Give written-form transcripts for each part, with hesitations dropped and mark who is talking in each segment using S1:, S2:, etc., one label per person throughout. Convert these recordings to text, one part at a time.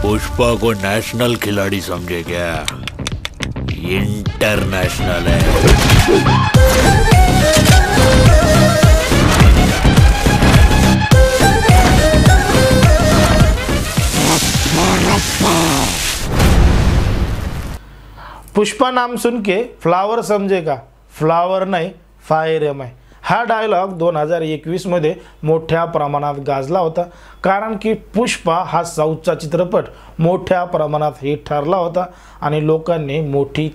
S1: पुष्पा को नेशनल खिलाड़ी समझे क्या? इंटरनेशनल है।
S2: पुष्पा नाम सुन के फ्लावर समजेगा, फ्लावर नाही फायर है मैं। हा डायलॉग 2021 मध्ये मोठ्या प्रमाणात गाजला होता, कारण की पुष्पा हा साऊथचा चित्रपट मोठ्या प्रमाणात हिट ठरला होता आणि लोकांनी मोठी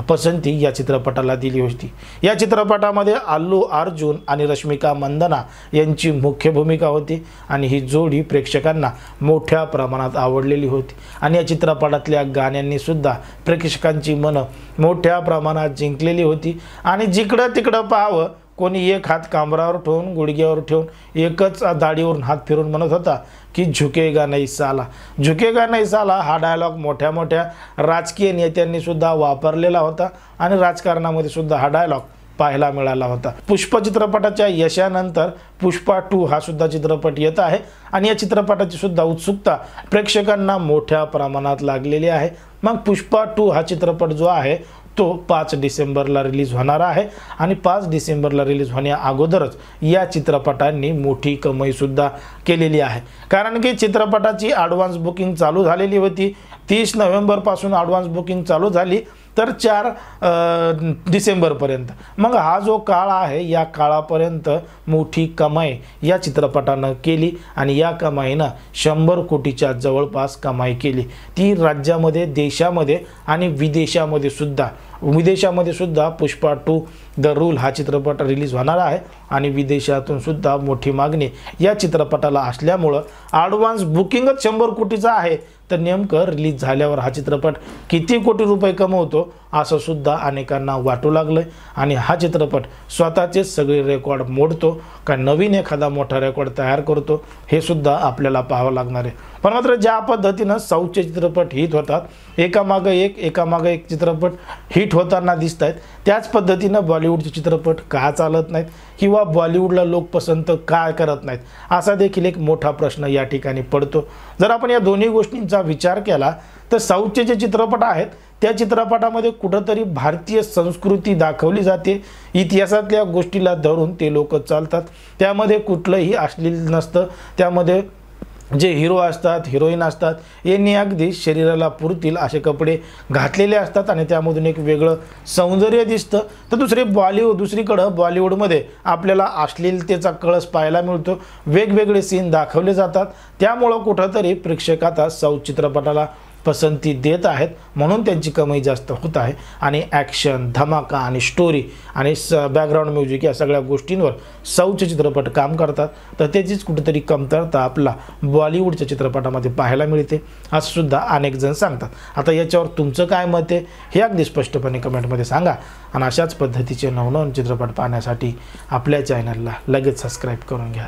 S2: पसंती या चित्रपटाला दिली होती। या चित्रपटामध्ये अल्लू अर्जुन आणि रश्मिका मंदाना यांची मुख्य भूमिका होती आणि ही जोडी प्रेक्षकांना मोठ्या प्रमाणात आवडलेली होती आणि या चित्रपटातल्या गाण्यांनी सुद्धा प्रेक्षकांची मन मोठ्या प्रमाणात जिंकलेली होती आणि जिकडं तिकडं पाहावं कोणी एक हात कांबरावर ठेवून गुडघ्यावर ठेवून एकच दाढीवरून हात फिरून म्हणत होता की झुकेगा नहीं साला, झुकेगा नहीं साला हा डायलॉग मोठ्या मोठ्या राजकीय नेत्यांनी सुद्धा वापरलेला होता आणि राजकारणामध्ये सुद्धा हा डायलॉग पाहायला मिळाला होता। पुष्पा चित्रपटाच्या यशानंतर पुष्पा 2 हा सुद्धा चित्रपट येत आहे आणि या चित्रपटाची सुद्धा उत्सुकता प्रेक्षकांना मोठ्या प्रमाणात लागलेली आहे। मग पुष्पा 2 हा चित्रपट जो आहे तो 5 डिसेंबरला रिलीज होणार आहे आणि 5 डिसेंबरला रिलीज होण्या अगोदरच या चित्रपटांनी मोठी कमाई सुद्धा केलेली आहे, कारण की चित्रपटाची ॲडव्हान्स बुकिंग चालू झालेली होती। 30 नोव्हेंबर पासून ॲडव्हान्स बुकिंग चालू झाली तर 4 डिसेंबर पर्यंत। मग हा जो काळ आहे या काळापर्यंत मोठी कमाई या चित्रपटानं केली आणि या कमाईनं 100 कोटीच्या जवळपास कमाई केली। ती राज्यामध्ये, देशामध्ये आणि विदेशामध्ये सुद्धा पुष्पा 2 द रूल हा चित्रपट रिलीज होणार आहे आणि विदेशातून सुद्धा मोठी मागणी या चित्रपटाला असल्यामुळे ॲडव्हान्स बुकिंगच 100 कोटीचा आहे, तर नेमकं रिलीज झाल्यावर हा चित्रपट किती कोटी रुपये कमवतो असं सुद्धा अनेकांना वाटू लागलं आणि हा चित्रपट स्वतःचे सगळे रेकॉर्ड मोडतो का नवीन एखादा मोठा रेकॉर्ड तयार करतो हे सुद्धा आपल्याला पाहावं लागणार आहे। पण मात्र ज्या पद्धतीनं साऊथचे चित्रपट हिट होतात, एकामागे एक चित्रपट हिट होताना दिसत आहेत, त्याच पद्धतीनं बॉलिवूडचे चित्रपट का चालत नाहीत किंवा बॉलिवूडला लोक पसंत का करत नाहीत असा देखील एक मोठा प्रश्न या ठिकाणी पडतो। जर आपण या दोन्ही गोष्टींचा विचार केला तर साऊथचे जे चित्रपट आहेत त्या चित्रपटामध्ये कुठंतरी भारतीय संस्कृती दाखवली जाते, इतिहासातल्या गोष्टीला धरून ते लोक चालतात, त्यामध्ये कुठलंही अश्लील नसतं, त्यामध्ये जे हिरो असतात, हिरोईन असतात यांनी अगदी शरीराला पुरतील असे कपडे घातलेले असतात आणि त्यामधून एक वेगळं सौंदर्य दिसतं। तर दुसरीकडं बॉलिवूडमध्ये आपल्याला अश्लीलतेचा कळस पाहायला मिळतो, वेगवेगळे सीन दाखवले जातात, त्यामुळं कुठंतरी प्रेक्षक आता साऊथ चित्रपटाला पसंती देत आहेत, म्हणून त्यांची कमाई जास्त होत आहे आणि ॲक्शन, धमाका आणि स्टोरी आणि बॅकग्राऊंड म्युझिक या सगळ्या गोष्टींवर साऊथचे चित्रपट काम करतात, तर त्याचीच कुठेतरी कमतरता आपला बॉलिवूडच्या चित्रपटामध्ये पाहायला मिळते असं सुद्धा अनेक जण सांगतात। आता याच्यावर तुमचं काय मत आहे हे अगदी स्पष्टपणे कमेंटमध्ये सांगा आणि अशाच पद्धतीचे नवनवीन चित्रपट पाहण्यासाठी आपल्या चॅनलला लगेच सबस्क्राईब करून घ्या।